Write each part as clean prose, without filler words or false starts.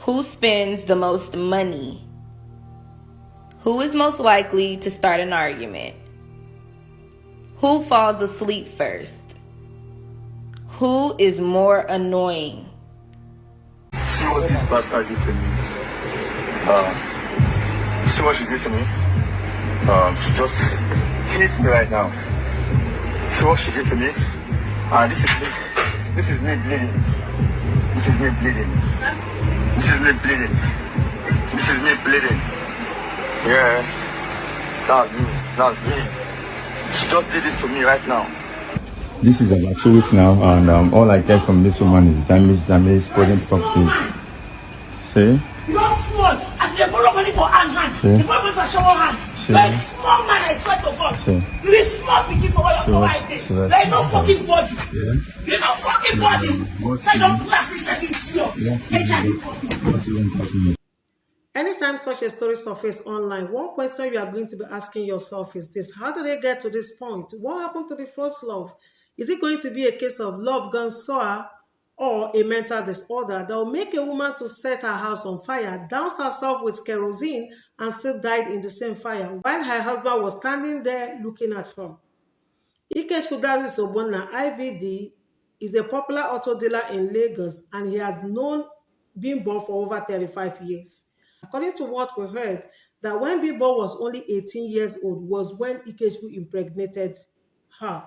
Who spends the most money? Who is most likely to start an argument? Who falls asleep first? Who is more annoying? See what this bastard did to me. See what she did to me. She just hit me right now. See what she did to me. This is me. This is me bleeding. This is me bleeding. This is me bleeding. This is me bleeding. Yeah, that's me. That's me. She just did this to me right now. This is about 2 weeks now, and all I get from this woman is damage, spoiling properties. See? You don't small. As they borrow money for hand. They borrow money for shower hand. You're a small man, I swear to God. You're a small picking for all your power like this. You're no fucking body. You're no fucking body. So you don't play fish like it's you. Anytime such a story surfaces online, one question you are going to be asking yourself is this: how did they get to this point? What happened to the first love? Is it going to be a case of love gone sour or a mental disorder that will make a woman to set her house on fire, douse herself with kerosene, and still died in the same fire while her husband was standing there looking at her? Bimbo Ogbonna, IVD, is a popular auto dealer in Lagos, and he has known Bimbo for over 35 years. According to what we heard, that when Bimbo was only 18 years old was when Ikechukwu impregnated her.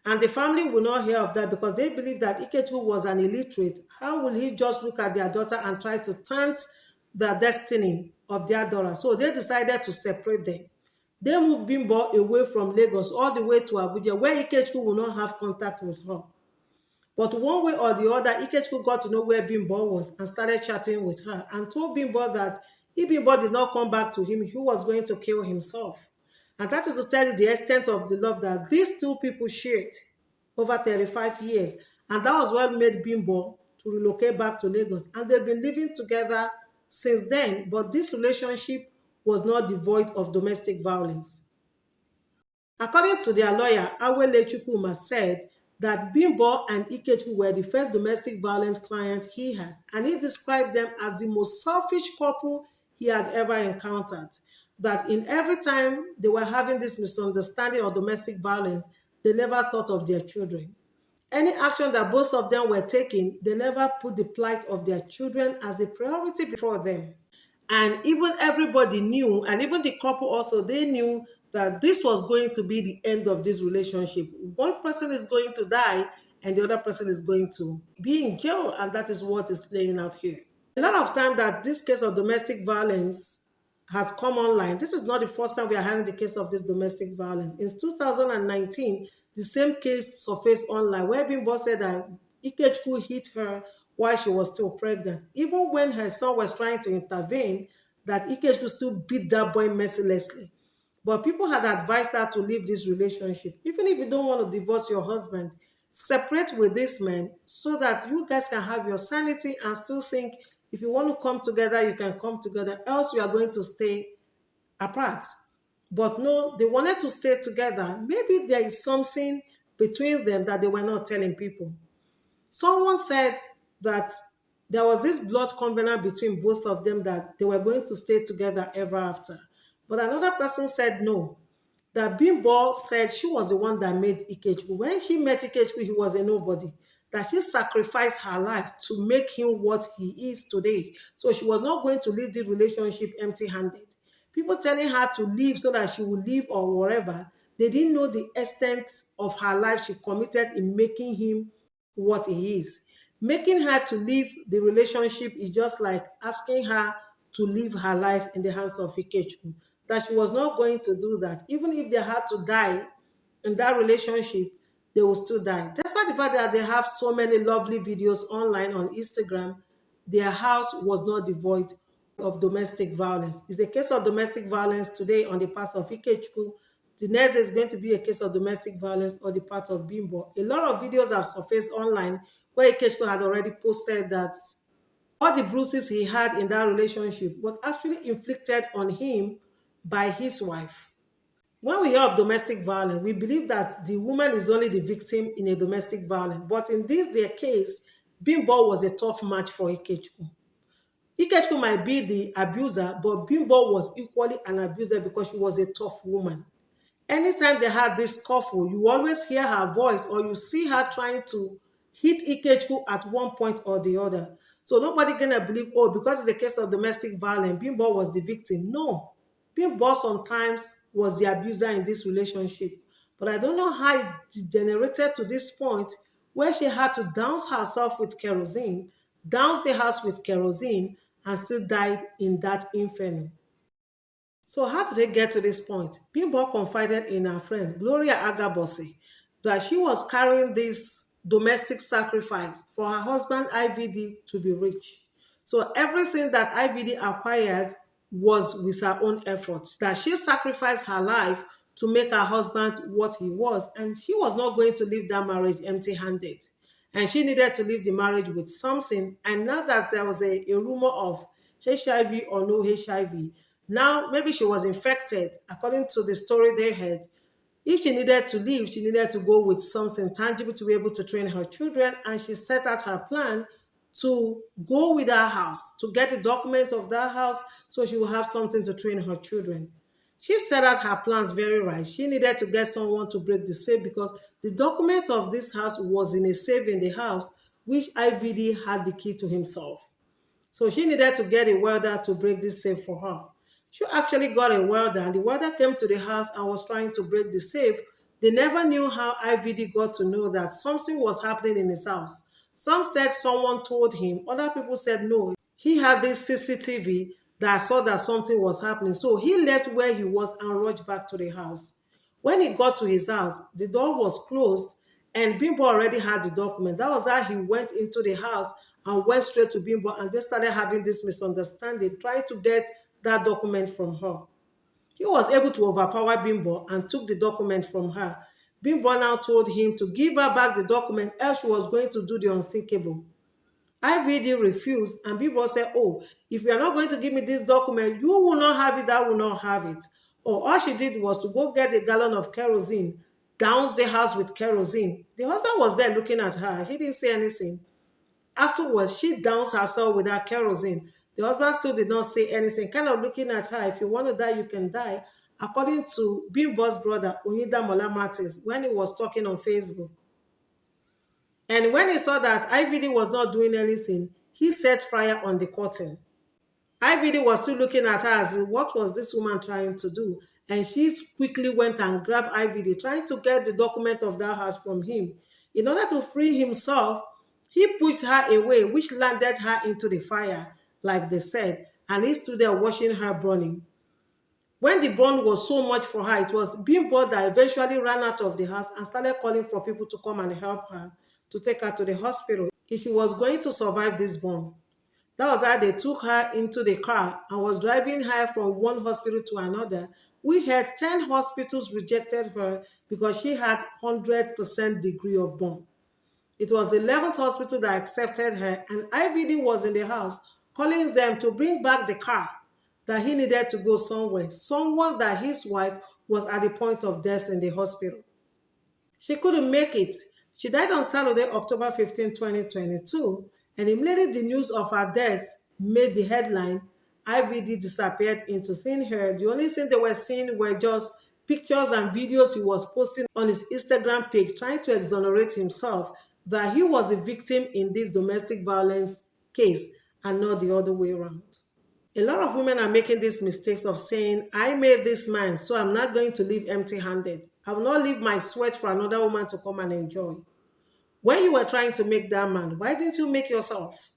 And the family will not hear of that because they believe that Ikechukwu was an illiterate. How will he just look at their daughter and try to taint the destiny of their daughter? So they decided to separate them. They moved Bimbo away from Lagos all the way to Abuja, where Ikechukwu will not have contact with her. But one way or the other, Ikechukwu got to know where Bimbo was and started chatting with her and told Bimbo that if Bimbo did not come back to him, he was going to kill himself. And that is to tell you the extent of the love that these two people shared over 35 years. And that was what made Bimbo to relocate back to Lagos. And they've been living together since then. But this relationship was not devoid of domestic violence. According to their lawyer, Awele Chukwuma, said that Bimbo and Ikechukwu were the first domestic violence client he had, and he described them as the most selfish couple he had ever encountered. That in every time they were having this misunderstanding or domestic violence, they never thought of their children. Any action that both of them were taking, they never put the plight of their children as a priority before them. And even everybody knew, and even the couple also, they knew that this was going to be the end of this relationship. One person is going to die and the other person is going to be in jail, and that is what is playing out here. A lot of time that this case of domestic violence has come online. This is not the first time we are having the case of this domestic violence. In 2019, the same case surfaced online where Bimbo said that Ikechukwu hit her while she was still pregnant. Even when her son was trying to intervene, that Ikechukwu still beat that boy mercilessly. But people had advised her to leave this relationship. Even if you don't want to divorce your husband, separate with this man so that you guys can have your sanity and still think if you want to come together, you can come together. Else you are going to stay apart. But no, they wanted to stay together. Maybe there is something between them that they were not telling people. Someone said that there was this blood covenant between both of them that they were going to stay together ever after. But another person said no, that Bimbo said she was the one that made Ikechukwu. When she met Ikechukwu, he was a nobody, that she sacrificed her life to make him what he is today. So she was not going to leave the relationship empty-handed. People telling her to leave so that she would leave or whatever, they didn't know the extent of her life she committed in making him what he is. Making her to leave the relationship is just like asking her to leave her life in the hands of Ikechukwu. That she was not going to do that. Even if they had to die in that relationship, they will still die. Despite the fact that they have so many lovely videos online on Instagram, their house was not devoid of domestic violence. It's a case of domestic violence today on the part of Ikechukwu. The next day is going to be a case of domestic violence on the part of Bimbo. A lot of videos have surfaced online where Ikechukwu had already posted that all the bruises he had in that relationship was actually inflicted on him by his wife. When we hear of domestic violence, we believe that the woman is only the victim in a domestic violence. But in this their case, Bimbo was a tough match for Ikechukwu. Ikechukwu might be the abuser, but Bimbo was equally an abuser because she was a tough woman. Anytime they had this scuffle, you always hear her voice or you see her trying to hit Ikechukwu at one point or the other. So nobody gonna believe, oh, because it's a case of domestic violence, Bimbo was the victim. No, Bimbo sometimes was the abuser in this relationship. But I don't know how it degenerated to this point where she had to douse herself with kerosene, douse the house with kerosene, and still died in that inferno. So how did they get to this point? Bimbo confided in her friend Gloria Agabosi that she was carrying this domestic sacrifice for her husband IVD to be rich. So everything that IVD acquired was with her own efforts, that she sacrificed her life to make her husband what he was, and she was not going to leave that marriage empty-handed. And she needed to leave the marriage with something. And now that there was a rumor of HIV or no HIV, now maybe she was infected, according to the story they had. If she needed to leave, she needed to go with something tangible to be able to train her children. And she set out her plan to go with her house, to get the document of that house so she will have something to train her children. She set out her plans very right. She needed to get someone to break the safe because the document of this house was in a safe in the house, which IVD had the key to himself. So she needed to get a welder to break this safe for her. She actually got a welder, and the welder came to the house and was trying to break the safe. They never knew how IVD got to know that something was happening in his house. Some said someone told him. Other people said no. He had this CCTV that saw that something was happening. So he left where he was and rushed back to the house. When he got to his house, the door was closed and Bimbo already had the document. That was how he went into the house and went straight to Bimbo, and they started having this misunderstanding, trying to get that document from her. He was able to overpower Bimbo and took the document from her. Bimbo now told him to give her back the document, else she was going to do the unthinkable. IVD refused, and Bimbo said, oh, if you are not going to give me this document, you will not have it, I will not have it. Or all she did was to go get a gallon of kerosene, douse the house with kerosene. The husband was there looking at her. He didn't say anything. Afterwards, she doused herself with her kerosene. The husband still did not say anything, kind of looking at her. If you want to die, you can die. According to Bimbo's brother, Onyida Mola Martins, when he was talking on Facebook. And when he saw that IVD was not doing anything, he set fire on the curtain. IVD was still looking at her as in, what was this woman trying to do? And she quickly went and grabbed IVD, trying to get the document of that house from him. In order to free himself, he pushed her away, which landed her into the fire, like they said, and he stood there watching her burning. When the burn was so much for her, it was Bimbo that eventually ran out of the house and started calling for people to come and help her, to take her to the hospital if she was going to survive this burn. That was how they took her into the car and was driving her from one hospital to another. We had 10 hospitals rejected her because she had 100% degree of burn. It was the 11th hospital that accepted her, and IVD was in the house calling them to bring back the car, that he needed to go somewhere, someone that his wife was at the point of death in the hospital. She couldn't make it. She died on Saturday, October 15, 2022, and immediately the news of her death made the headline. IVD disappeared into thin air. The only thing they were seeing were just pictures and videos he was posting on his Instagram page, trying to exonerate himself that he was a victim in this domestic violence case and not the other way around. A lot of women are making these mistakes of saying, I made this man, so I'm not going to leave empty-handed. I will not leave my sweat for another woman to come and enjoy. When you were trying to make that man, why didn't you make yourself?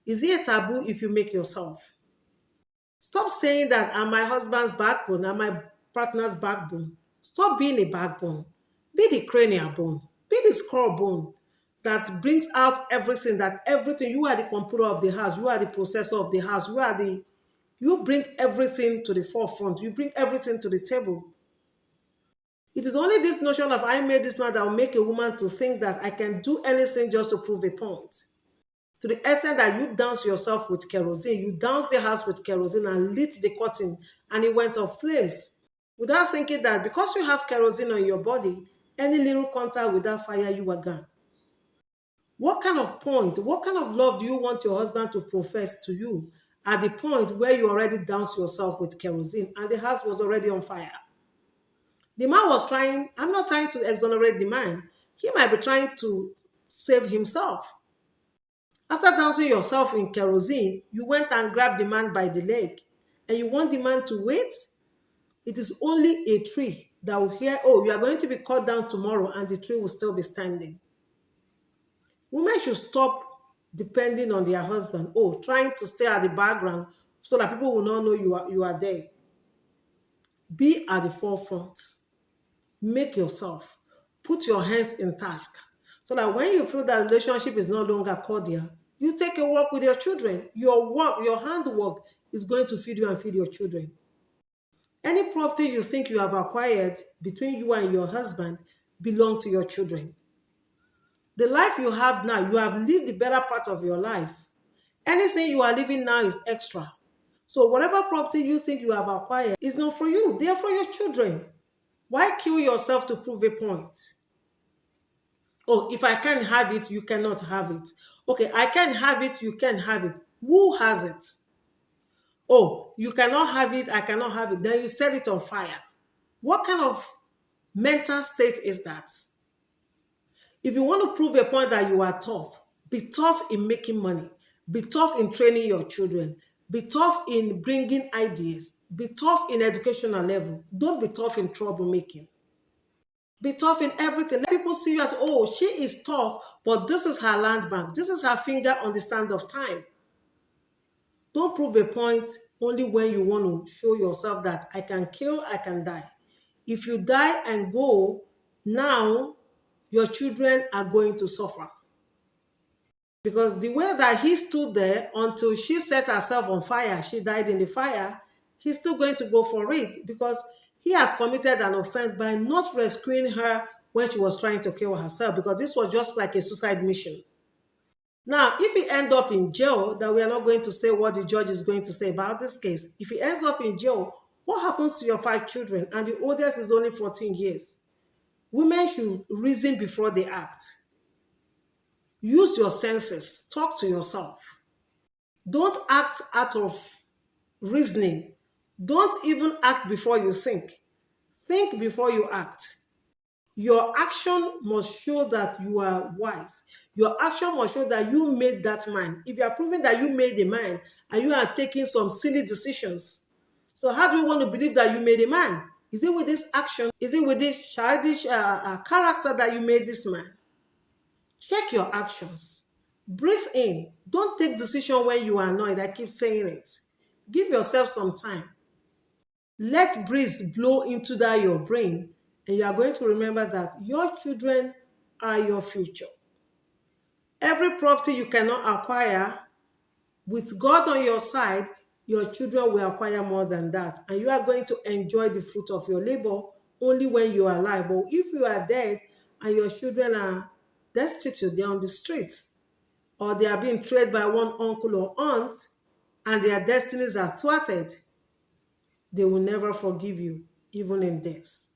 Is it a taboo if you make yourself? Stop saying that I'm my husband's backbone, I'm my partner's backbone. Stop being a backbone. Be the cranial bone. Be the skull bone that brings out everything, you are the computer of the house, you are the processor of the house, you bring everything to the forefront, you bring everything to the table. It is only this notion of I made this man that will make a woman to think that I can do anything just to prove a point. To the extent that you douse yourself with kerosene, you douse the house with kerosene and lit the curtain and it went up flames. Without thinking that because you have kerosene on your body, any little contact with that fire, you are gone. What kind of point, what kind of love do you want your husband to profess to you at the point where you already doused yourself with kerosene and the house was already on fire. The man was trying, I'm not trying to exonerate the man. He might be trying to save himself. After dousing yourself in kerosene, you went and grabbed the man by the leg and you want the man to wait. It is only a tree that will hear, oh, you are going to be cut down tomorrow and the tree will still be standing. Women should stop depending on their husband, trying to stay at the background so that people will not know you are there. Be at the forefront. Make yourself. Put your hands in task so that when you feel that relationship is no longer cordial, you take a walk with your children. Your work, your handwork is going to feed you and feed your children. Any property you think you have acquired between you and your husband belong to your children. The life you have now, you have lived the better part of your life. Anything you are living now is extra. So whatever property you think you have acquired is not for you. They are for your children. Why kill yourself to prove a point? Oh, if I can't have it, you cannot have it. Okay, I can't have it, you can't have it. Who has it? Oh, you cannot have it, I cannot have it. Then you set it on fire. What kind of mental state is that? If you want to prove a point that you are tough, be tough in making money. Be tough in training your children. Be tough in bringing ideas. Be tough in educational level. Don't be tough in troublemaking. Be tough in everything. Let people see you as, oh, she is tough, but this is her land bank. This is her finger on the stand of time. Don't prove a point only when you want to show yourself that I can kill, I can die. If you die and go, now your children are going to suffer. Because the way that he stood there until she set herself on fire, she died in the fire, he's still going to go for it because he has committed an offense by not rescuing her when she was trying to kill herself, because this was just like a suicide mission. Now, if he ends up in jail, that we are not going to say what the judge is going to say about this case. If he ends up in jail, what happens to your 5 children? And the oldest is only 14 years. Women should reason before they act. Use your senses. Talk to yourself. Don't act out of reasoning. Don't even act before you think. Think before you act. Your action must show that you are wise. Your action must show that you made that man. If you are proving that you made a man and you are taking some silly decisions, so how do you want to believe that you made a man? Is it with this action? Is it with this childish character that you made this man? Check your actions. Breathe in. Don't take decision when you are annoyed. I keep saying it. Give yourself some time. Let breeze blow into that your brain, and you are going to remember that your children are your future. Every property you cannot acquire, with God on your side, your children will acquire more than that. And you are going to enjoy the fruit of your labor only when you are alive. But if you are dead and your children are destitute, they're on the streets, or they are being trained by one uncle or aunt, and their destinies are thwarted, they will never forgive you, even in death.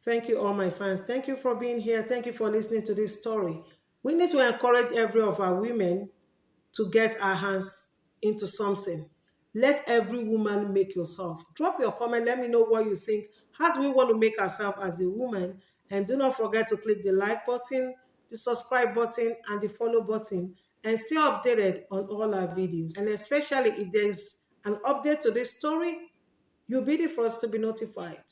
Thank you, all my fans. Thank you for being here. Thank you for listening to this story. We need to encourage every of our women to get our hands into something. Let every woman make yourself. Drop your comment. Let me know what you think. How do we want to make ourselves as a woman? And do not forget to click the like button, the subscribe button, and the follow button, and stay updated on all our videos. And especially if there is an update to this story, you'll be the first to be notified.